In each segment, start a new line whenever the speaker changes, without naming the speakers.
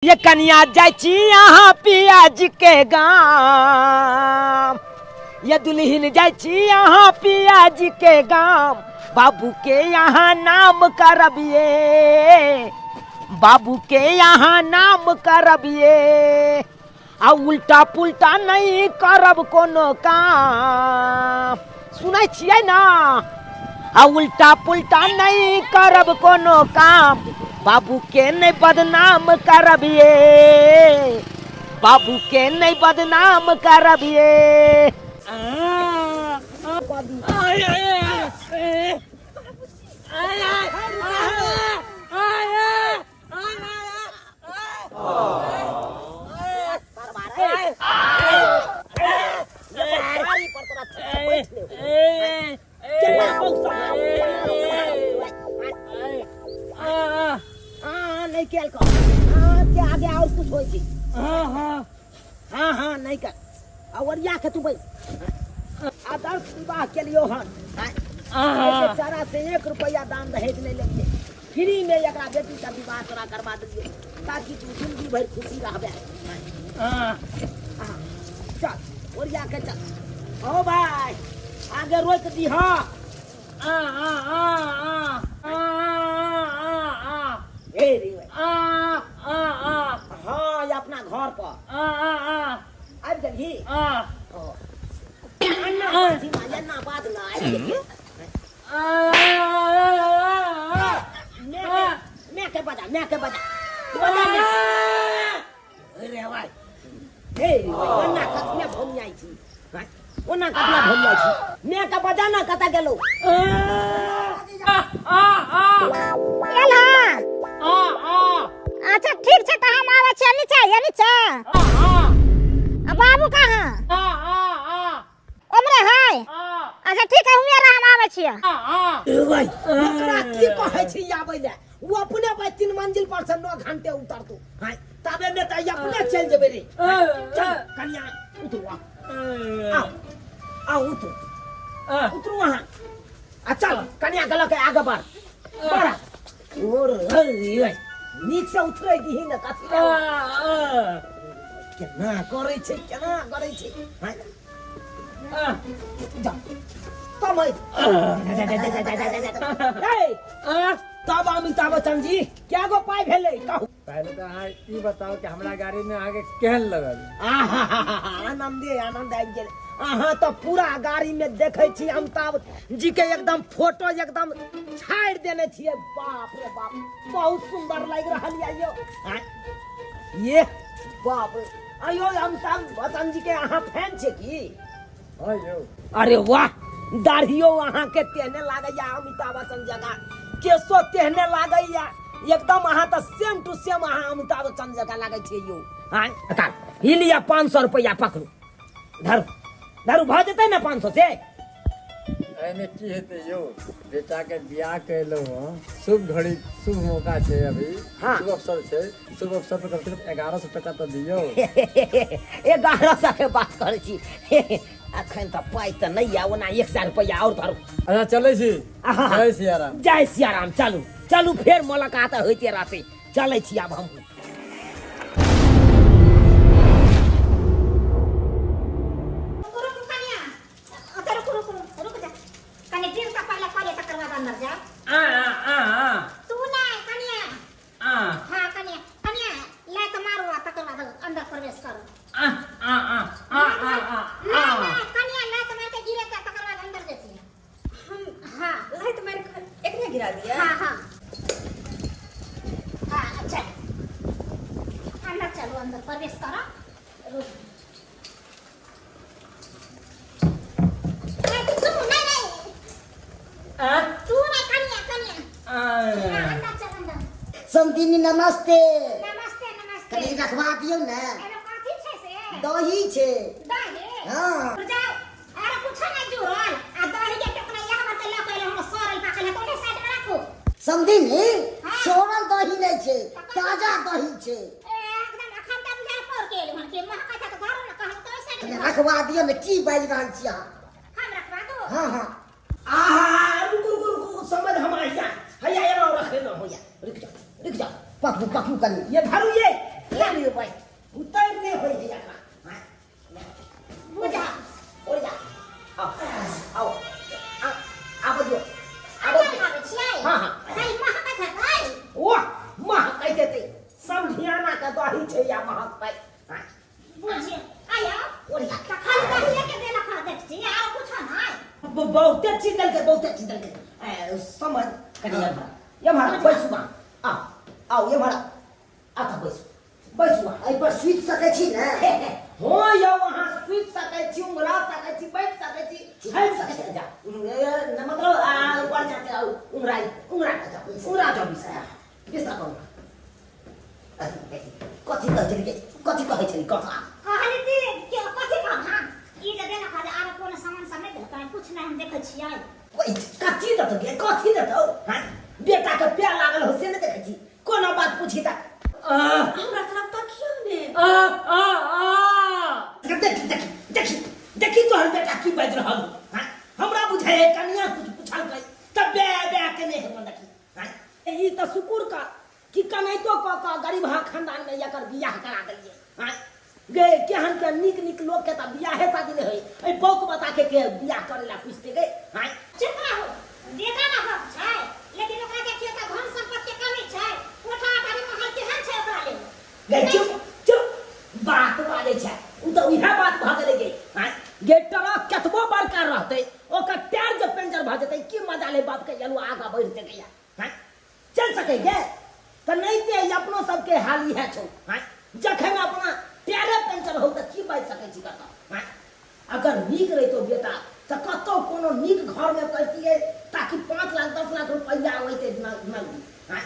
ये कन्या जाची यहाँ पियाज के गाम, ये दुल्हन जाची यहाँ पियाज के गाम। बाबू के यहाँ नाम करबिए, बाबू के यहाँ नाम करबिए। आ उल्टा पुल्टा नहीं करब कोनो काम, सुनै छियै ना। आ उल्टा पुल्टा नहीं करब कोनो काम, बाबू के नहीं बदनाम करबिए, बाबू के नहीं बदनाम करबिए। नहीं खेल को के आगे और कुछ होई थी। हाँ नहीं कर और या के तू बैठ आदर्श विवाह के लिए हन बेचारा से 1 रुपया दान दहेज नहीं लेंगे, फ्री में एकरा बेटी का विवाह तोरा करवा दिए ताकि तू जिंदगी भर खुशी रहबे। चल और या के चल ओ भाई आगे रोक दी। हाँ हाँ ये अपना घर पर अब जल्दी ना बात ना मैं के बजा अरे भाई हे वना कतना भोमियाई छी वना कतना भोमियाई छी मैं का बजा ना कता गेलो
अच्छा ठीक है, तो हम आवे छी नीचे बाबू कहाँ ओमरे है। अच्छा ठीक है, हम आवे छी।
भाई एकरा की कहै छी आबै ले, वो अपने भाई 3 मंजिल पर से 9 घंटे उतरतो हां तबे में त अपने चल जेबे रे। चल कन्या उतरो आ उतरो वहां चल कन्या गला के आगे बढ़ और अरे नीक से उतरै दिही न कथि केना करै छै हां जा तमै तब अमिताभ बच्चन जी क्या गो पाई भेलै कहू।
पहले तो अहाँ ई बताओ कि हमरा गाड़ी में आगे केहन लगल।
आनंद आबि गेल। अहाँ तो पूरा गाड़ी में देखे छी अमिताभ जी के एकदम फोटो एकदम छाड़ देने छियै। बाप रे बाप बहुत सुंदर लग रहल ये बाप रे। अयो अमिताभ बच्चन जी के अहाँ फैन छै की? अरे वाह दाढ़ियो अहाँ के तेहने लागैया अमिताभ बच्चन जगह, केसो तेहने लागैया एकदम। अहाँ तो सेम टू सेम अहाँ अमिताभ बच्चन जगह लागै छै यो। ही लिया 500 रुपया पकड़ू, धरू भ जेतै ना 500 से।
एमे की हेतै यो, बेटा के बियाह कैलो हँ, शुभ घड़ी शुभ मौका छै अभी।
हाँ।
शुभ अवसर छै, शुभ अवसर पर कम से कम 1100 टका तो दियो।
1100 के बात करै छी अखन त पाई त नहीं आ, ओना 1000 रुपया और धरू।
अच्छा चलै छी। जय सिया राम।
जय सिया राम। चलू फेर मुलाकात होइते रहतै। चलै छी आब हम।
अंदर प्रवेश करो।
समदिनी नमस्ते।
नमस्ते
कनी रखवा दियो ना। दही छै। हां समदिनी सोरल दही नहीं छै, ताजा दही छै। रखवा दियो ना, की बाज रहल छी अहाँ?
हम रखवा दो।
हां आहा रुक समझ हम आया। हैया ये रखे ना होया। रुक जा पकड़ू कनी ये धरू ये सियाना का दही छै या महक पाई
बुझे आया ओरिया का खाली दही के देना खा देख छी आ कुछ नहीं
बहुते चीज दल के समझ कनिया भरा ये भरा बैसुआ आओ ये भरा आता बैसुआ आई पर सुत सकै छी ने हो यौ वहां सुत सकै छी उंगला सकै छी बैठ सकै छी हेल सकै छी जा न मतलब ऊपर जाते आओ उंगरा जा बिसा बिसा कौन कथि कहै छै कथा
कहली ती के कथि कह हां ई जे देना खा आर कोनो सामान सब नहीं देलकै कुछ नहीं हम देखै छियै
ओइ कथि दत हां बेटा के प्यार लागल हो से न देखै छी कोनो बात पूछी त
हमरा तरफ तकियो ने
देखी तोहर बेटा की बाज रहल हां हमरा बुझाए कनिया कुछ पूछल गई तब बे के नहीं हम देखी हां ई त शुक्र का कि कनैतो का गरीब खानदान में एकर बियाह करा देलिए हां गे केहन के निक लोग के त बियाहे शादी नहीं होई ए बौक बता के बियाह करेला पूछते गए हां
चुप रहो देता ना हो छै लेकिन ओकरा देखियो त धन संपत्ति के कमी छै कोठा आटारी महल केहन छै ओकरा ले
गे चुप बात वाले छै उ त इहा बात भ गेलै गे हां गे टरक कतबो बड़का रहतै ओकर टायर जे पेंचर भ जेतै की मजा ले बात के चलू आगा बढ़ते गया हां चल सकै गे त नहीं ते अपनो सबके हाल इहा छौ हां जखन अपना टायर पेंचर हो त की बाज सकै छी कत हां अगर नीक रहितो बेटा त कतो कोनो नीक घर में करतिए ताकि 5 लाख 10 लाख रुपया आइते न हां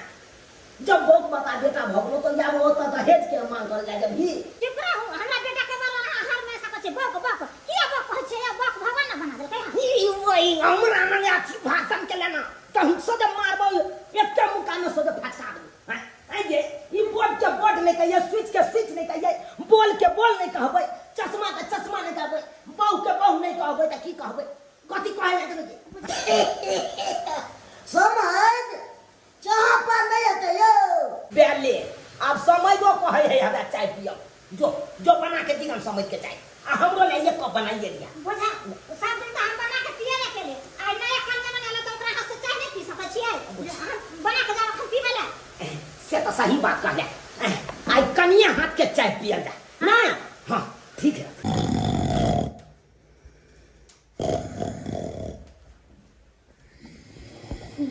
जब बोक बता बेटा भगलो तो या वो तो दहेज के मांग कर जाए भी
चुप रहो हमरा बेटा के बारे में आहार में सकै छै बक किया बक कहै छै बक भगवान न बना देलकै
ई वही हमरा में अच्छी भाषण के लेना त हम सोजे मारबो एकटा मुका में सोजे फटका दू हां आइए ई बोर्ड के बोर्ड नहीं कहिए स्विच के स्विच नहीं कहिए बॉल के बॉल नहीं कहबै चश्मा के चश्मा नहीं कहबै बहु के बहु नहीं कहबै त की कहबै कथि कहै लागै समझ जहां पर नहीं आते यो बेले आप समझो कहे है हमरा चाय पियो जो बना के दी हम समझ के चाय आ हमरो ले ये कप बनाइए लिया
बुझा सब दिन हम बना के पिए ले के ले आई नया खाना बना ले तो ओकरा हाथ से चाय नहीं पी सकै छियै बना के जाओ हम पीबे ले
से तो सही बात कहले आई कनिया हाथ के चाय पियल जा नहीं हां ठीक है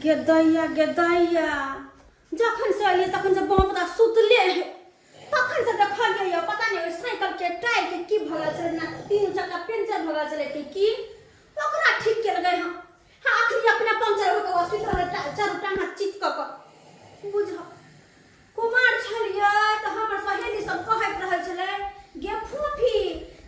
गेदैया जखन से अलिए तखन से बहुपता सुतले है तखन से देखलिए पता नहीं साइकिल के टायर के की भगा चले ना 3 चक्का पंचर भगा चले की ओकरा ठीक के लगे हम हां आखिर अपने पंचर हो के हॉस्पिटल चारू टांगा चित क बुझ कुमार छलिए त हमर सहेली सब कहैत रहल छले गे फूफी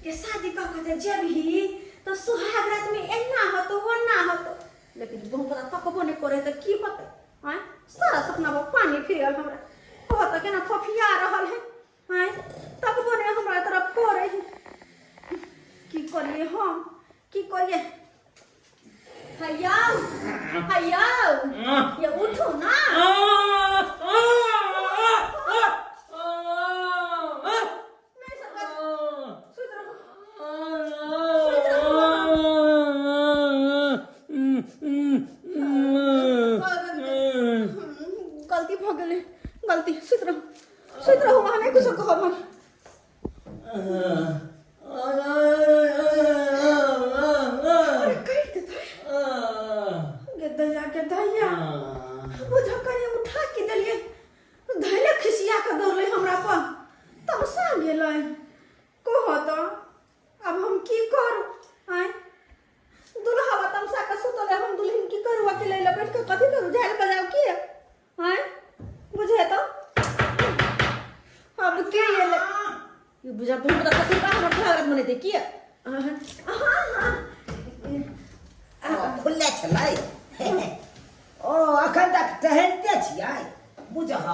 के शादी क के जेबही तो सुहाग रात में एना होतो ओना होतो लेकिन बहुपता तकबो नहीं करे त की होते हां सारा सपना में पानी फिरल हमरा कहत केना फफिया रहल है हां तकबो नहीं हमरा तरफ करे की करिए हम की करिए हैया ये उठो ना नहीं सकत सुत गलती भ गेलै गलती सुत रहो हमें कुछ कहब हम गेदैया बुझा कने उठा के देलिए धैले खिसिया के दौड़ले हमरा पर तब सा गेलै कह तो अब हम की करू आय दुल्हा तमसा के सुतले हम दुल्हन की करू अकेले बैठ के कथी करू झाल बजाओ की आय बुझे तो अब के ये बुझा बहुत बड़ा कथी का हमर स्वागत मने दे की
खुल्ले छलै ओ अखन तक टहलते छियै बुझह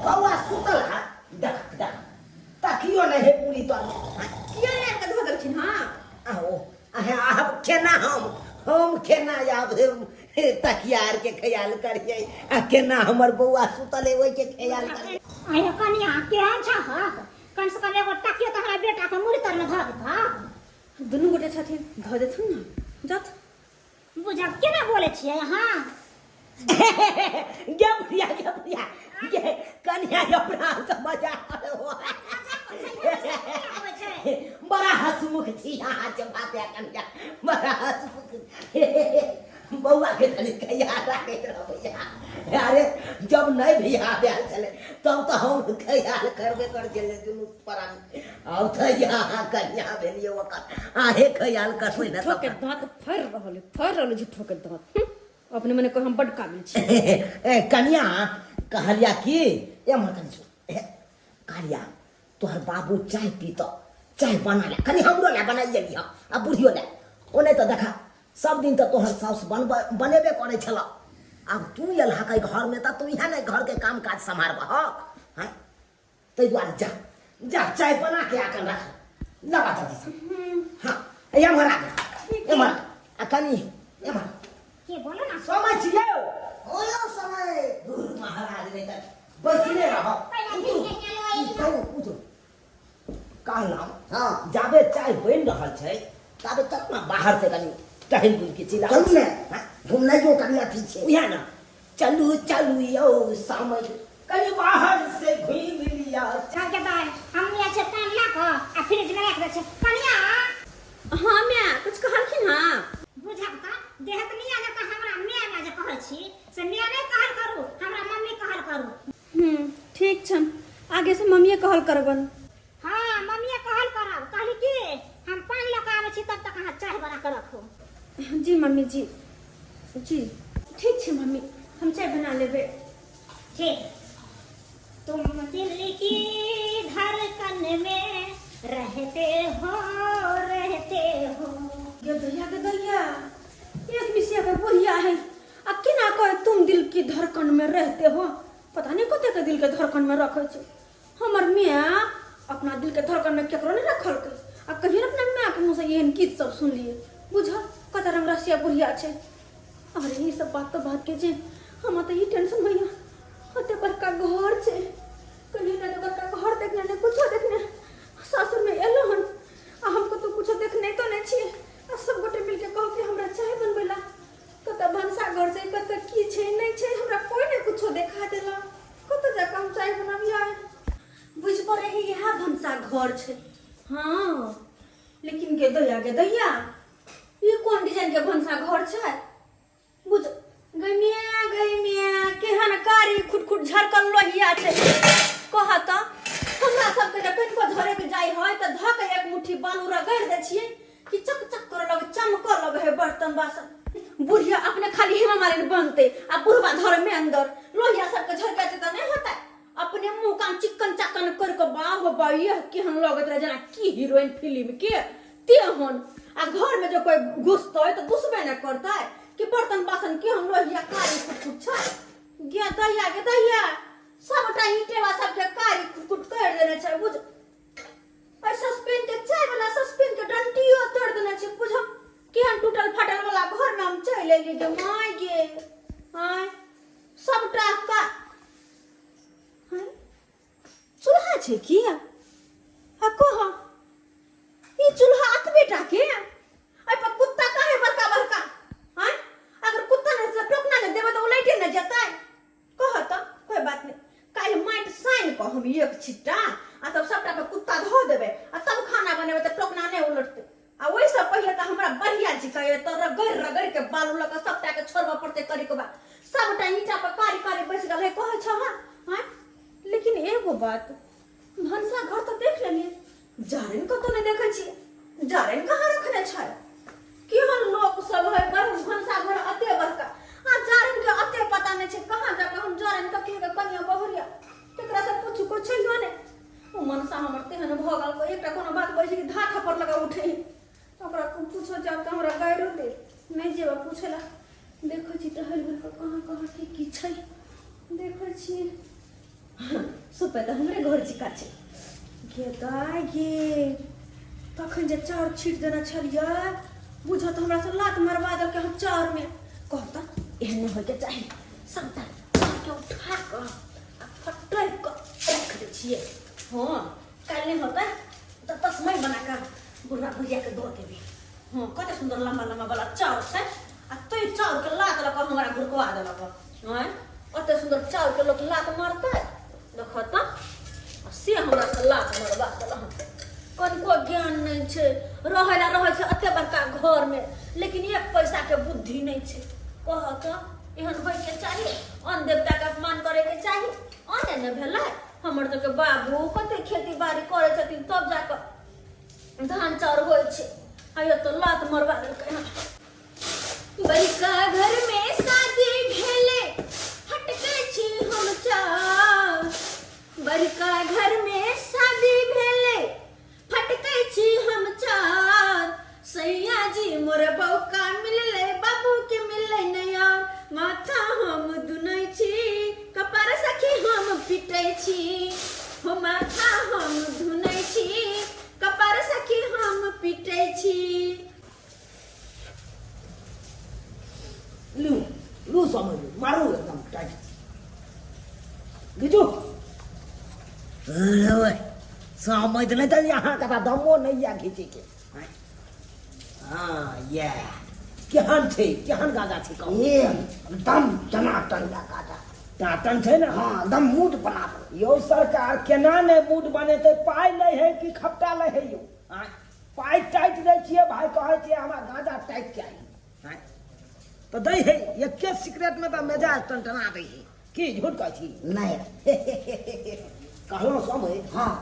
कौआ सुतल है देख तकियो नहीं है पूरी तरह
किया ने के धो देलखिन हां
आओ अब केना हम केना याद तकियार के ख्याल करिए आ केना हमर बौआ सुतल है ओइ के ख्याल करिए
आय कनिया केहन छ हक कम से कम एगो तकियो त हमरा बेटा के मुड़ी तर में धर देता
दुनू गोटे छथिन धो देथुन ना जत
बुझा केना बोले छियै हां
गे बुढ़िया ये कन्या अपना से मजाक बड़ा हंसमुख छी अहाँ जे बात है कन्या बड़ा हंसमुख बउआ के तनी याद राखैत रहबै अरे जब नहीं भी याद आयल छलै तब तो हम ख्याल करबे कर छलै दुनू परानी अब तो यहाँ कन्या भेलिए ओकर आहे ख्याल करबै न
ठोके दांत फर रहल झूठो के दांत अपने मने को हम बड़ काबिल छी
कन्या कहलिया कि ए मकन कहलिया तोहर बाबू चाय पीतो चाय बना ले कनी हमरो ले बनाई लेलिया आ बुढ़ियो ले ओने तो देखा सब दिन तो तोहर साउस बनेबे करे छला अब तू एलहा के घर में तू यहाँ नहीं घर के काम काज संभारबा हाँ तै दुआरे जा जा चाय बना के आकर रख लगा चाची हाँ ये मरा आ कनी ये मरा
के बोलो ना
समय छिए ओयो समय महाराज ने त बसिने रह उठो कहला हाँ जाबे चाय बन रहल छै ताबे तक ना बाहर से कनी टहल बुल के चिल्ला चलू ने घूमना जो करना ठीक है यहाँ ना चलू चलू यो समय कहीं बाहर से घूम लिया
चल के बाय हम ये छतान ला को आ फ्रिज में रख दे छै कनिया
हाँ मैं कुछ कहलखिन हाँ
बुझब का देहत नहीं आजा का हमरा मैं ना जे कहै छी से मैं नहीं कहल करू हमरा मम्मी कहल करू
ठीक छन आगे से मम्मीए कहल करबन
हां मम्मी कहल करब कहली कि हम पानी लगा आबै छी तब तक अहाँ चाय बना के रखो
जी मम्मी जी ठीक छे मम्मी हम चाय बना लेबे
ठीक तुम दिल की धड़कन में रहते हो
दैया एक मिसिया के बुढ़िया है आ केना कहे तुम दिल की धड़कन में रहते हो पता नहीं कते के दिल के धड़कन में रखे छ हमर मियां अपना दिल के धड़कन में केकरो नहीं रखल के आ कहीं अपना मां के मुंह से एहन गीत सब सुन लिए बुझ कतर हम रसिया बुढ़िया छे अरे ये सब बात तो बात के जे हम त ई टेंशन भइया ओते बड़का घर छे कहीं ना बड़का घर देखने ने कुछ देखने सासुर में एलो हन आ हमको तो कुछ देखने तो नहीं छी आ सब गोटे मिलके कहो कि हमरा चाय बनबेला कत भंसा घर से कत की छे नहीं छे हमरा कोई ने कुछ देखा देला कत जाके हम चाय बनाबिया बुझ पड़े है यह भंसा घर छे हां लेकिन के दैया ये कौन डिजाइन के भंसा घर छे बुझ गमिया केहन कारी खुटखुट झरकल लोहिया छे कहा त हमरा सब के पेट पर झरे के जाई है त धक एक मुट्ठी बालू रगड़ दे छिए कि चक चक करे लगे चमक लगे है बर्तन बासन बुढ़िया अपने खाली हेमा मारे बनते आ बुढ़वा धर में अंदर लोहिया सब के झरका त नहीं होता अपने मुंह कान चिकन चाकन कर के बा ये केहन लगत रहे जना की हीरोइन फिल्म के तेहन आ घर में जो कोई घुसतो है तो घुसबे न करता है कि बर्तन बासन के हम लोहिया कारी कुछ गे दैया सबटा ईटेवा सब के कारी कुट कर देने छै बुझ और सस्पेन के चाय वाला सस्पेन के डंटियो तोड़ देने छै बुझ केहन टूटल फाटल वाला घर में हम चल एली गे माय गे हाय सबटा का हाय चूल्हा छै की आ कह ई चूल्हा अत बेटा के आई पर कुत्ता काहे बड़का बड़का हां अगर कुत्ता ने से टोकना ने देबे तो उलटे न जता कह त कोई बात नहीं काल माइट साइन को हम एक छिट्टा आ तब सबटा पे कुत्ता धो देबे आ तब खाना बनेबे त टोकना ने उलटते आ ओइ से पहिले त हमरा बढ़िया जी कहे त रगड़ के बालू लगा सबटा के छोड़बा पड़ते करी के बा सबटा ईटा पर कारी कारी बैस गेल है कहे छ हां लेकिन एगो बात भंसा घर तो देख लेलिए जारन को तो नहीं देखे छी जारन कहाँ रखने छै केहन लोग सब है भंसा घर अते बड़का आ जारन के अते पता नहीं छै कहाँ जाके हम जारन कखनी के कनिया बहुरिया तेकरा से पूछू को छै ने ओ मनसा हमर तेहन भगल को एकटा कोनो बात कहै छै कि धा थप्पड़ लगा उठे ओकरा को पूछो जाके हमरा गायरो दे नहीं जेबा पूछला देखै छी टहल बुल के कहाँ की छै देखै छी सुपे त हमरे घर चिका छै गे दाय गे तखन जे चाउर छीट देना छलिया बुझत हमरा से लात मारवा दे के हम चाउर में कहता एहन होय के चाही सबटा के उठा के आ फटै के रख दे छिए हां काल नहीं होता त तस्मै बना के बुढ़ा भैया के दो देबे हां कते सुंदर लम्बा लम्बा वाला चाउर छै आ तै चाउर के लात लगा हमरा गुरकवा देलक हां अते सुंदर चाल के लोग लात मारता है देखो तो से हमरा से लात मारबा देलहन कनको ज्ञान नहीं छे रहेला रहे छे अते बड़का घर में लेकिन एक पैसा के बुद्धि नहीं छे कह तो एहन होय के चाहिए अन्न देवता के अपमान करे के चाहिए अने न भेलै हमर तो के बाबू कते खेती बाड़ी करे छथिन तब जाकर धान चाउर होय छे आयो तो लात मारबा देलकै बड़का घर में शादी भेले हटके छी हम चार बड़का घर में शादी भेले फटके छी हम चार सैया जी मोर बौका मिलले बाबू के मिलले नया माथा हम दुनै छी कपार सखी हम पिटै छी हो माथा हम धुनै छी कपार सखी हम पिटै छी
लू समझ मारू एकदम टाइट गिजू अरे समझ नहीं तो यहाँ का दमो नहीं या खींचे के हाँ ये केहन थे केहन गाजा थे कहू
ये दम टनाटन गाजा
टाटन थे ना
हाँ दम मूड बना
यो सरकार केना ने मूड बने ते पाई नहीं है कि खपटा ले है यो पाई टाइट दे छिए भाई कहे छिए हमरा गाजा टाइट चाहिए तो दे है एक के सिगरेट में तो मेजाज टनटना दे है की झूठ कह छी
नहीं
कहलो समझ
हाँ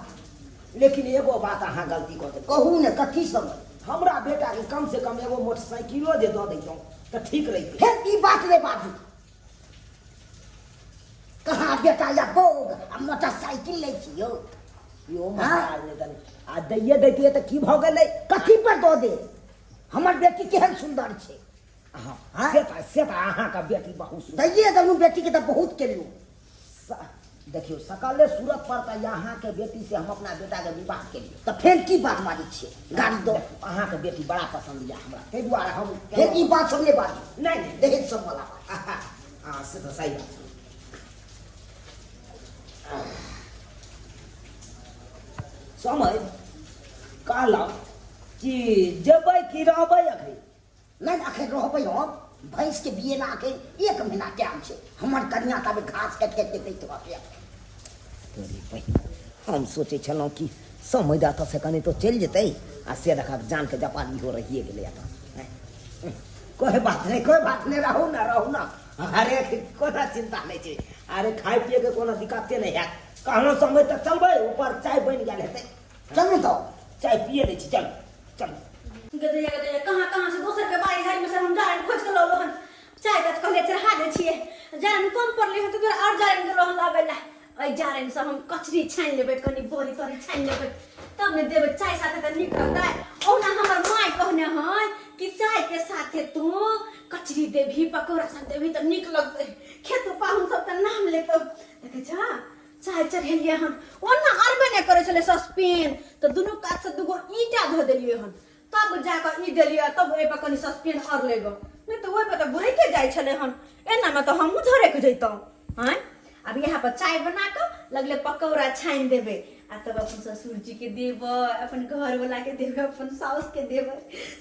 लेकिन एगो बात अहाँ गलती कर दे
कहू ने कथी समझ
हमरा बेटा के कम से कम एगो मोटरसाइकिलो जे दे दैतौ तो ठीक रही
फिर ई बात रे बाबू कहाँ बेटा या बोग आ मोटरसाइकिल ले छियो
यो महाराज ने तनी आ दैये दैतिए तो की भ गेलै
कथी पर दो दे हमर बेटी केहन सुंदर छे
हां से अहाँ का बेटी बहुत सुंदर
दैये दनु बेटी के तो बहुत केलू
देखियो सकले सूरत पर तो यहाँ के बेटी से हम अपना बेटा के विवाह केलिए
तो फिर की बात मारी छे गाड़ी दो
अहाँ के बेटी बड़ा पसंद या हमरा ते दुआरे हम
फिर ई बात सबने बात
नहीं
दहेज सब वाला बात
हां से तो सही बात समझ कहला कि जबै कि रहबै अखै
नहीं आखिर रहबै हम भैंस के बिये ना के 1 महीना टाइम छे हमर कन्या तबे घास काट के देते तो
हम सोचे छलौं कि समय दाता से कनी तो चल जेतै आ से देखा जान के जापानी हो रही है गेलै अपन कोई बात नहीं रहू ना अरे कोना चिंता नहीं छे अरे खाए पिए के कोनो दिक्कते नहीं है कहनो समय तक चलबै ऊपर चाय बन गेल हेतै
चलू तो
चाय पिए दै छी चल
गदे कहाँ से दोसर के बाड़ी झाड़ी में से हम जान खोज के ललो हन चाय का कहले चढ़ा दे छिए जान कम पड़ले हो तो तोरा और जान के लहन लाबेला आई जारन से हम कचरी छान लेबे कनी बोरी तरी छान लेबे तब ने देबे चाय साथे त निक लगता है ओना हमर माय कहने हन कि चाय के साथे तू कचरी देभी पकौड़ा सन देभी त निक लगते खेत पाहुन सब त नाम लेतो देखे छ चाय चढ़ेलिए हन ओना अरबे ने करे छले सस्पेन तो दुनु काट से दुगो ईटा ध देलिए हन तब जाकर ई देलिए तब ओइ पर कनी सस्पेन और लेगो नहीं तो ओइ पर त बुरै के जाय छले हन एना में तो हमहु झरे के जइतो हैं अब यहाँ पर चाय बना कर लगले पकौड़ा छान देवे आ तब अपन ससुर जी के देव अपन घर वाला के देव अपन साउस के देव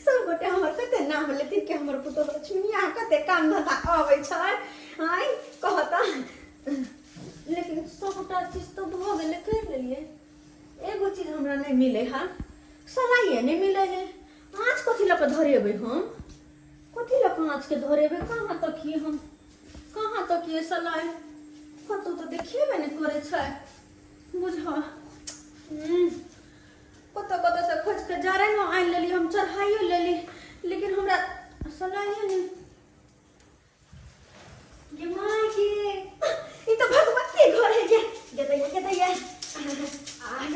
सब गोटे हमर कते नाम लेथिन के हमर पुतो लक्ष्मी कते काम धंधा आवे छै हाय कहता लेकिन सबटा चीज तो भ गेले कर लेलिए एगो चीज हमरा नहीं मिले हां सलाइए नहीं मिले है आज कथि लक धरेबे हम कथि लक आज के धरेबे कहां तक ही हम कहां तक ये सलाई कतो तो देखिए मैंने करे छै बुझा कतो से खोज के जा रहे न आइ लेली हम चढ़ाइयो लेली लेकिन हमरा सलाइए नहीं ये माय के ई तो भगवती घर है के दैया आ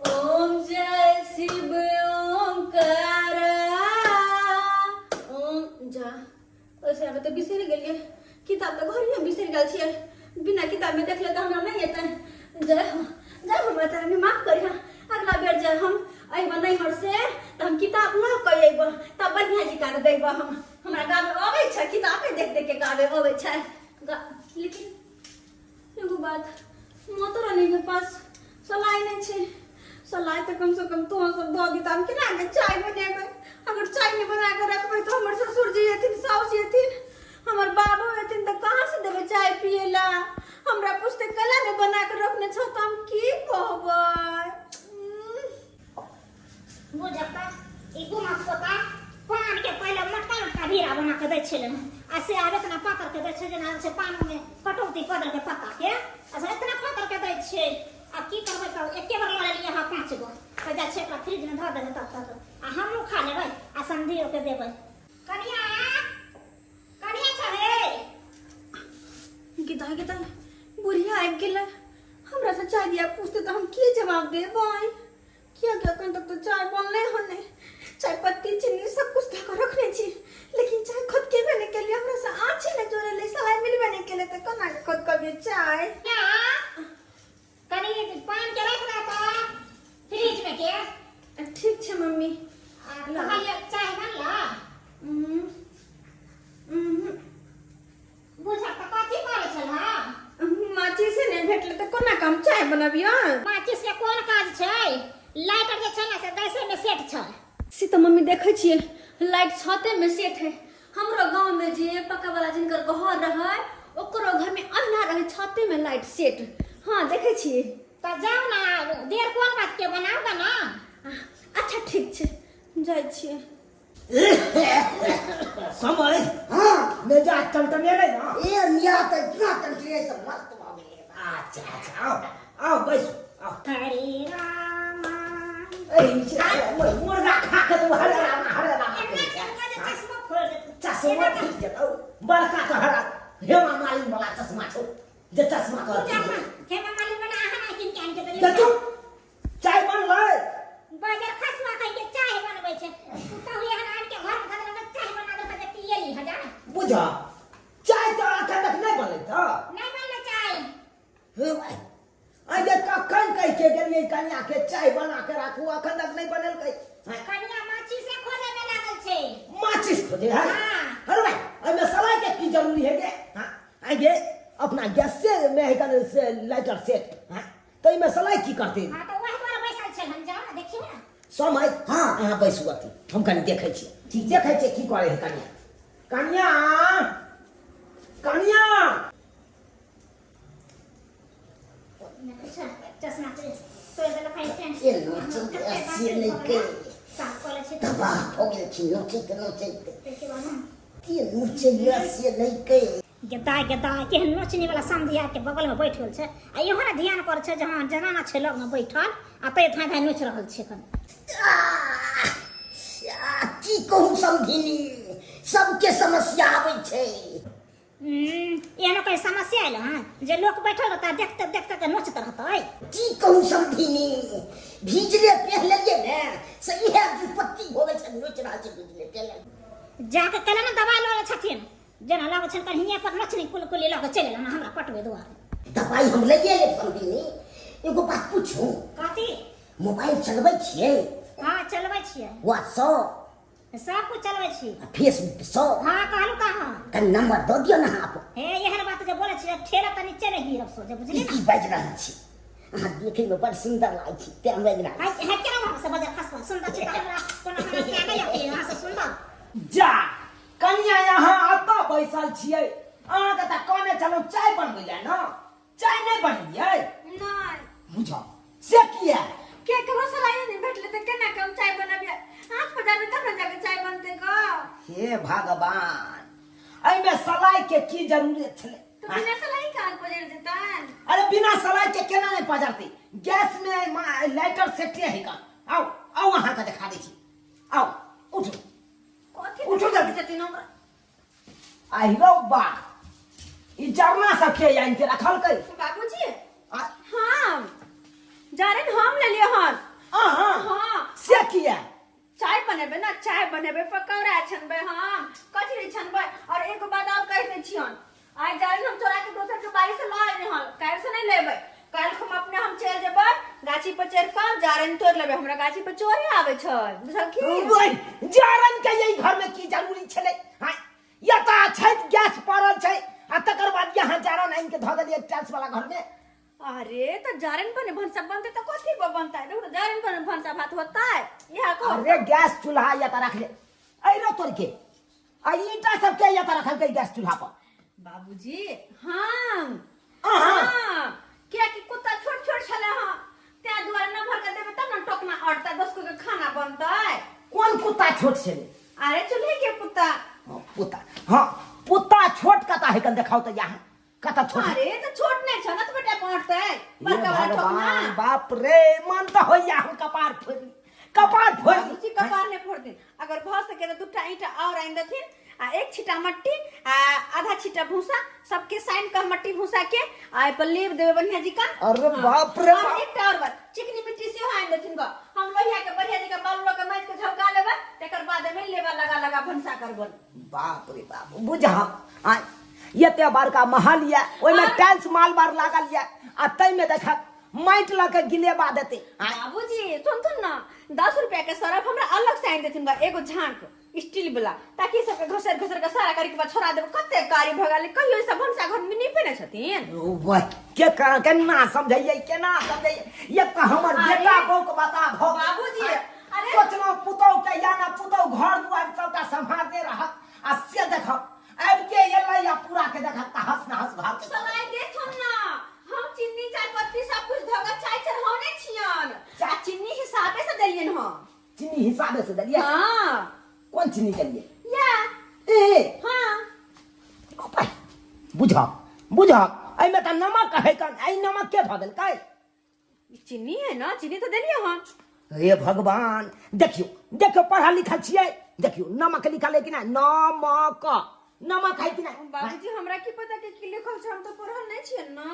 ओम जय शिव ओंकार ओम जा ओसे अब तो बिसर गेलिए किताब तो घर में बिसर गेल छिए बिना किताब में देख ले तो हमरा नहीं एतै जय हमरा तारा माफ करी अगला बेर जे हम अइबा नहीं हर से तो हम किताब ना कइब तब बढ़िया जी कर देब हमरा गावे आवे छै किताबे देख के गावे आवे छै लेकिन एगो बात माता रानी के पास सलाई नहीं छै सलाई तो कम से कम तो सब दो दी हम केना के चाय बनेबै अगर चाय नहीं बना के रखबै तो हमर ससुर जी एथिन साउस एथिन हमर बाबू एथिन त कहां से देबे चाय पिएला हमरा पूछते कला में बना के रखने छ त हम की कहबै
बुझता ई गुमा पोता पान के पहले मटका मटका भीरा बना के दै छले आ से आबे तना पातर के दै छै जेना से पान में कटौती कदर के पत्ता के अच्छा इतना पातर के दै छै आ की करबै त एके बार लगा लिया 5 गो त जा छै फ्रिज में धर दे तब तक आ हमहु खा लेबै आ संधियो के देबै कनिया छहे
गीता बुढ़िया आ गेल हमरा से चाय दिया पूछते तो हम की जवाब देबै क्या कन तक तो चाय बनले हने चाय पत्ती चीनी सब कुछ ढका रखने छी लेकिन चाय खुद के बने के लिए हमरा से आछे न जोरे ले सलाह मिलबे नहीं केले त कोना खुद कभी चाय
कनी पान के रख रहा फ्रिज में के
ठीक छे मम्मी
आ चाय बनला बुझा त कथी करे छल हां
माची से नहीं भेटले त कोना काम चाय बनाबियो
माचिस के कोन काज छै लाइटर जे छला से दैसे में सेट छ
से तो मम्मी देखे छिए लाइट छते में सेट है हमरो गांव में जे पक्का वाला जिनकर घर रहे ओकरो घर में अंधा रहे छते में लाइट सेट हां देखे छिए
त जाओ ना देर कोन बात के बनाओ ना
अच्छा ठीक छे जाय छिए
समय
हाँ
मैं जा टमटमे ले ना
ये मिया तो इतना तंत्रिये से मस्त बाबे
अच्छा आओ बैस आओ
हरे रामा
ए मुर्गा खा के तू हरे राम
चश्मा फोड़ दे
चश्मा ठीक है बड़का तो हरा हेमा मालिन वाला चश्मा छो जे चश्मा कर
हेमा मालिन बना हना किन के आन के
दे तू चाय बन ले
बाजार खसमा खाई के चाय बनबै छै तू तो यहाँ आन के घर में खदर चाय बना दे त पिए ली हजार
बुझा चाय तो अखन तक नहीं बनले तो
नहीं बनले चाय
हे भाई आई देख कखन कह के गेलिए कन्या के चाय बना के राखू अखन तक नहीं बनल कई
कन्या माची से खोजे में लागल छै
माचिस खोजे है
हां
अरे भाई अब सलाह के की जरूरी है गे हां आगे अपना गैस से में है कन से लाइटर सेट हां तो में सलाह की करते
हां तो वही पर बैसल छै हम जाओ ना देखियो ना
समय हाँ यहाँ बैसुआ थी हम कहीं देखे छी ठीक देखे छी की करे है कन्या कन्या
चश्मा से तो ये लखाई टेंशन
ये नोचे ऐसे नहीं के
साफ करे छै
दबा हो गेल छी नोचे
देखियो ना
ये नोचे ऐसे नहीं के
गेदा केहन नोचनी वाला समधिया के बगल में बैठल छै आ इहो ना ध्यान कर छै जहां जनाना छै लग में बैठल आ ते थाई नोच रहल छै कन
की कहूँ समझिनी सबके समस्या आवे छे
एहनो कोई समस्या आयल हां जे लोग बैठल रहता देखते देखते के नोचत रहतै
की कहूँ समझिनी भीजले पहले ने सही है विपत्ति होवे छे नोच रहा छे भीजले पहले
जाके कले ना दवाई ले छथिन जेना लगे छन कहिया पर नोचनी कुल लगे चले ना हमरा पटवे दुआर
दवाई हम ले समझिनी एगो बात पूछूं
कथी
मोबाइल चलबै छियै
हां चलबै छियै
व्हाट्सएप
सब कुछ चलबै छी
फेसबुक सब
हां कहलु कहां
का नंबर दो दियो ना आप
हे एहन बात जे बोले छी ठेला त नीचे नहीं गिरब सो जे बुझली
की बाज रहा छी अहाँ देखे में बड़ सुंदर लागे छी ते हम बाज रहा
हाय केना वहां से बजा खसवा सुंदर छी हमरा कोनो समस्या नहीं आती यहां से सुंदर
जा कन्या यहाँ आता बैसल छियै अहाँ के त कोने चलो चाय बनबै ले ना चाय नहीं बनलियै
नहीं
बुझा से किया
के करो सलाह नहीं भेटले त केना काम चाय बनाबिया हाथ पर जाबे तब ना जाके चाय बनते को
हे भगवान आई में सलाह के की जरूरत छले
तो बिना सलाह कान पजर देतन
अरे बिना सलाह के केना नहीं पजरती गैस में लाइटर सेट है का आओ आओ वहां का दिखा दै छी आओ उठो
कथि
उठो जल्दी
जति नंबर
आई रो बा ई जरना सब के याइन के रखल कई
बाबूजी हां जारन हम ले लिए हन
हां
हां
से किया
चाय बनेबे ना चाय बनेबे पकौड़ा छनबे हम कचरी छनबे और एगो बात और कह दे छियन आज जारन हम चोरा के दोसर के बाड़ी से ल आइने हन काल से नहीं लेबे काल हम अपने हम चल जेबे गाछी पर चढ़ के जारन तोड़ लेबे हमरा गाछी पर चोरी आवे छ बुझल की
ओए जारन के यही घर में की जरूरी छले हां या त छत गैस परल छै आ तकर बाद यहाँ जारन आइन के ध देलिए टाइल्स वाला घर में
अरे तो जारन बने भंसा बनते तो कथी बनता है देखो जारन बने भंसा भात होता है यह को
अरे गैस चूल्हा या त रख ले आई रो तोर के आ ईटा सब के या रखल के गैस चूल्हा पर
बाबूजी हम
अहाँ
क्या कि कुत्ता छोट छोट छले हां त्या दुआरे न भर के देबे तब न टोकना अटता 10 को के खाना बनतै।
कौन कुत्ता छोट छले?
अरे चूल्हे के कुत्ता।
पुता हाँ पुता छोट कता है कन देखाओ तो यहाँ कता छोट है?
अरे तो छोट नहीं छ न तो बेटा पड़तै
ये
बड़का वाला टोकना।
भगवान बाप रे मन तो हो या हम कपार फोड़
बाबूजी कपार ने फोड़ दे अगर भ सके तो दुटा ईटा और आइन दथिन आ एक छिटा मट्टी आ आधा छिटा भूसा सबके साइन कर मट्टी भूसा के आ पर लेब देबे बढ़िया जी का।
अरे बाप रे
और
बाप
एक और बात चिकनी मिट्टी से आइन दथिन ग हम लोहिया के बढ़िया जी का बालू के माइज के झलका लेबे तेकर बाद में लेबा लगा लगा भंसा करबन।
बाप रे बाप बुझा आ ये ते बार का महल या ओइ में टाइल्स माल बार लागल या आ तै में देखा माइट ला के गिलेबा देते।
बाबूजी सुन ना 10 रुपया के सरफ हमरा अलग से आइन देथिन बा एगो झांक स्टील वाला ताकि सबके घसर के सारा करी के बाद छोड़ा देब कते कारी भगाले कहियो सब भंसा घर में नहीं पेने छथिन।
ओए के केना समझैयै केना समझैयै ये तो हमर बेटा बौ के बता भ
बाबूजी अरे
सोचलो पुतौ के या ना पुतौ घर दुआर सबटा संभालते रहत आ से देखो अब के एलै या पूरा के देखा हंस ना हंस भाग
समय दे थुन ना हम चीनी चाय पत्ती सब कुछ धगा चाय चढ़ाने छियन आ चीनी हिसाबे से देलियन हम
चीनी हिसाबे से दलिए।
हां
कौन चीनी दलिए
या
ए
हां
बुझा बुझा आई में त नमक है कन आई नमक के भगल काय
चीनी है ना चीनी तो देलिए हम।
हे भगवान देखियो पढ़ा लिखा छियै देखियो नमक लिखल है कि ना नमक है कि ना?
बाबूजी हमरा की पता के लिखल छै हम तो पढ़ल नहीं छियन ना।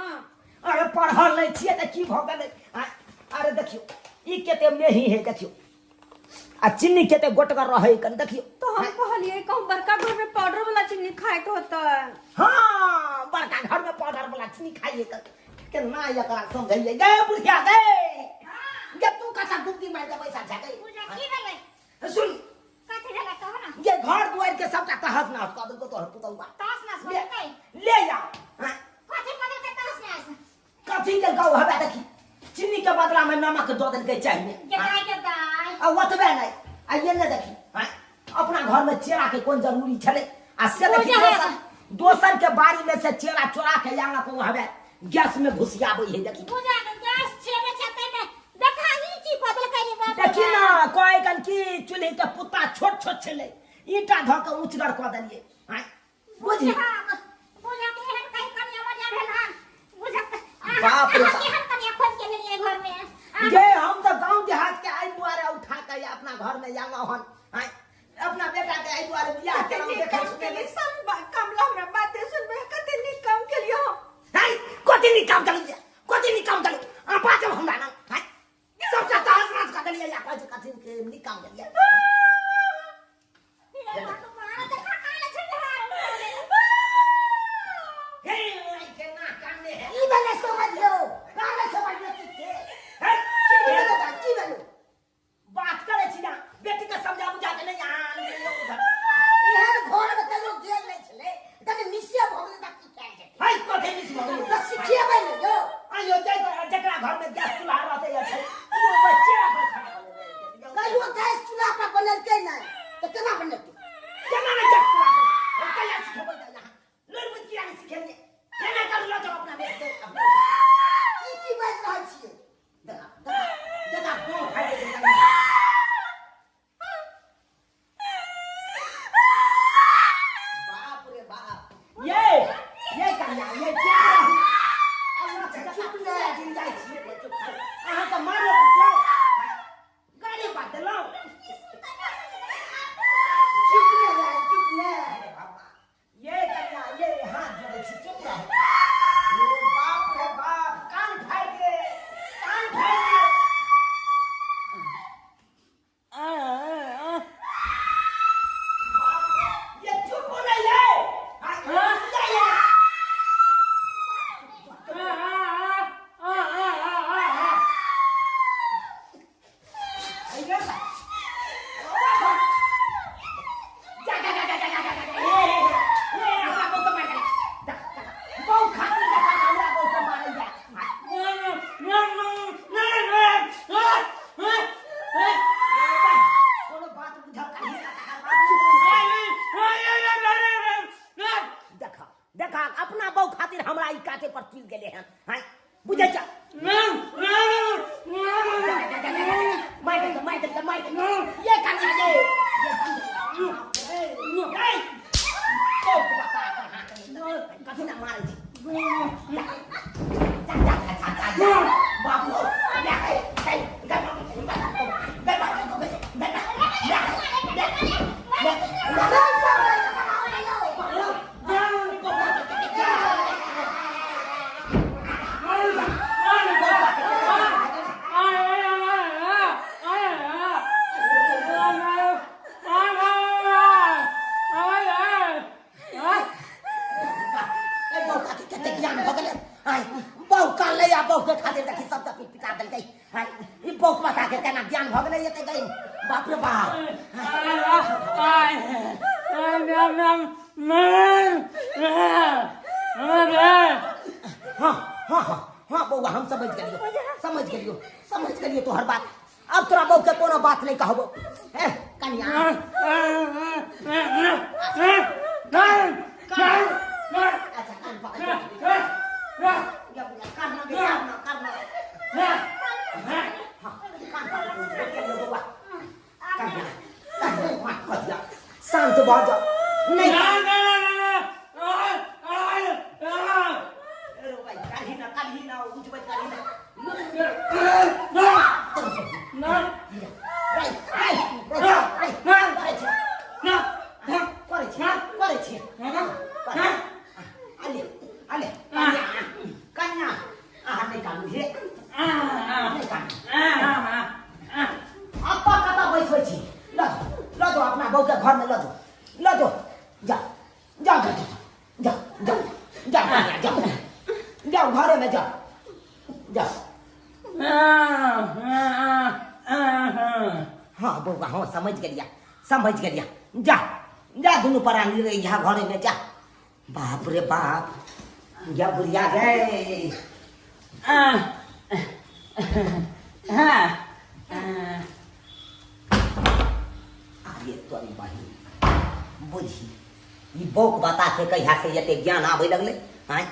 अरे पढ़ल नहीं छियै त की भ गेलै? अरे देखियो ई केते मेही है देखियो आ चीनी केते गोटगर रहे कन देखियो।
तो हम कहलिए कहूं बड़का घर में पाउडर वाला चीनी खाए के होता है।
हां बड़का घर में पाउडर वाला चीनी खाइए कन के ना एकरा समझैयै गे बुढ़िया गे ये तू कसा डुबकी मार के पैसा जाके
पूजा की भेलै
सुन
कथि भेलै कहो ना
ये घर दुआर के सबटा तहस नहस कर देलको तोहर पुतौआ
तास ना सोचै
ले जा
कथि करे के तास ना
कथी के कहू हबे देखी चीनी के बदला में नमक दो देलकै चाहिए
जकाय के दाई
आ ओतबे नहीं आ ये ने देखी अपना घर में चेरा के कोन जरूरी छले आ से देखी दोसर के बाड़ी में से चेरा चोरा के लाना को हबे गैस में घुसियाबै है देखी
पूजा के गैस छेबे छते में देखा ई की बदल करे बाबू
देखी ना कोई कन की चूल्ही के पुत्ता छोट छोट छले ईटा ध के ऊंचगर क देलिए बुझी
पूजा के हर कहीं कनिया मजा भेला पूजा
बाप रे
के हर कनिया खोज के लिए घर में
गे हम तो गांव देहात के आई दुआरे उठा के अपना घर में जाना हन अपना बेटा के आई दुआरे बियाह के हम देखै सुने में
सब कमला हमरा बातें सुनबे कते नी काम के लिए हम
कथी नी काम करू आ बात हमरा ना सबका तहस नहस कर देलिए या कथी के नी काम करिए
तुम्हारा देखा काले छे
हे के ना काम ने है
ई वाला समझ लो गाना समझ लो
की भेलो बात करे छी ना बेटी के समझा बुझा के नहीं यहां ले लो उधर
इहन घर में कहियो गेल नहीं छले तने मिसिया भगले तक की कह दे
हाय कथी मिस भगले
तो सिखिएबै ने जो
आयो जकरा घर में गैस चूल्हा रहते या छै वो बच्चे पर खड़ा
कहियो गैस चूल्हा पर बनलकै नहीं तो केना बनलकै
केना नहीं गैस चूल्हा पर और कहिया सिखेबै यहाँ लोर बुझ किया नहीं सिखेलिए केना कर लो तो अपना बेटे
की बात रहल छियै
देखा को खाए बाप रे बाप ये कन्या ये क्या अल्लाह से चुप ले दिन जाई छिए चुप अहाँ तो मारो गाड़ी बात लो
चुप ले
ये कन्या ये हाथ जोड़े छी चुप रहो ओ बाप रे बाप कान फाड़ के ये चुप बोले ये
बाप रे बाप हाँ बउआ हम समझ गलियो तो हर बात अब तोरा बहू के कोनो बात नहीं कहबो कन्या शांत बात नहीं अपना बहू के घर में लो दो जाओ घरे में जाओ हाँ बउआ हाँ समझ गलिया जा दोनों परानी रही यहाँ घरे में जा बाप रे बाप या बुढ़िया गए तोरी बहिन बुझी ई बौक बता के कहिया से एते ज्ञान आवे लगले हैं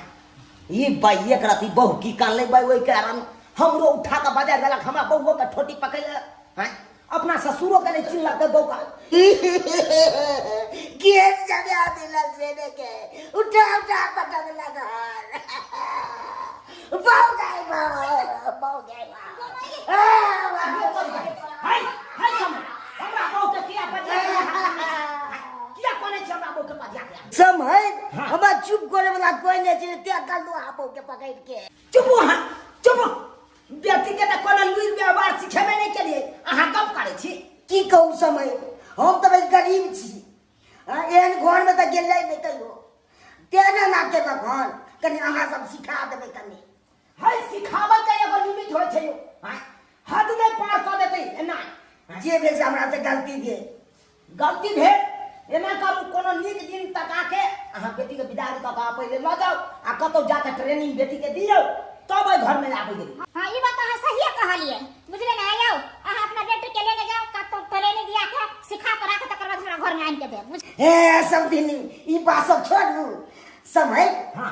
ई बाई एक राती बहु की कान ले बाई ओई कारण हमरो उठा के बाजार देलक हमरा बहुओ के ठोटी पकड़ हैं अपना ससुरो के नहीं चिल्ला के बौका के जगह दिला से ने के उठा पकड़ लगा बहु गए हाय सम हमरा बहु के किया समय हमारा चुप करे वाला कोई नहीं छे त्या काल दो आपो के पकड़ के चुप बेटी के त कोनो लुइर व्यवहार सिखेबे नहीं के लिए अहाँ गप करे छी की कहू समय हम त बस गरीब छी एहन घर में त गेलै नहीं कहियो तेना ना के घर कनी अहाँ सब सिखा देबे कनी हाय सिखावल के एगो लिमिट होय छै हां हद नहीं पार कर देते ना जे भेल से हमरा से गलती भेल एना करू कोनो नीक दिन तका के अहाँ बेटी के विदा क के पहिले ल जाओ आ कतौ जाके ट्रेनिंग बेटी के दियौ तब घर में आबै गेली
हां ई बात अहाँ सही कहलिए बुझले ना आयो अहाँ अपना बेटी के लेने जाओ कतौ ट्रेनिंग दिया के सिखा के राख तकर बाद हमरा घर में आन के दे
हे सब दिन ई बात सब छोड़ू समय हां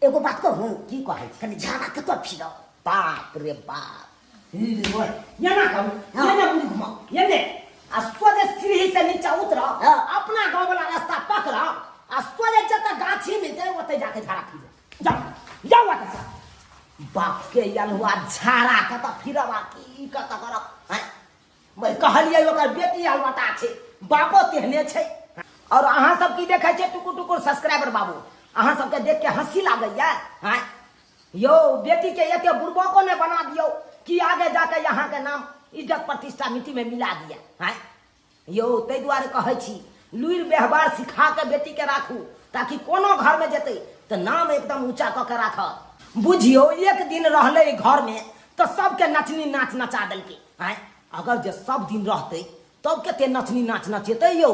एगो बात कहूं की कहै छी कनी झाड़ा के तो फिरो बाप रे बाप ये ना कहूं ये ना घुमाओ ये ने आ सोजे सीढ़ी से नीचे उतरो अपना गांव वाला रास्ता पकड़ो आ सोजे जत गाछी में ते ओते जाके झाड़ा फिरो जाओ वत बाप के यलुआ झाड़ा के त फिरवा की कत करब हैं मैं कहलिए ओकर बेटी अलवटा छै बापो तेहने छै और अहाँ सब की देखै छै टुकुर सब्सक्राइबर बाबू अहाँ सब के देख के हंसी लागैया हैं यो बेटी के एते बुरबको ने बना दियो कि आगे जाके यहाँ के नाम इज्जत प्रतिष्ठा मिट्टी में मिला दिया हैं यो तै द्वारे कहै छी लुइर व्यवहार सिखा के बेटी के राखू ताकि कोनो घर में जेतै तो नाम एकदम ऊंचा क के राख बुझियो एक दिन रहले घर में तो सबके नचनी नाच नचा देलकै हैं अगर जे सब दिन रहतै तब केते नचनी नाच नचेतै यो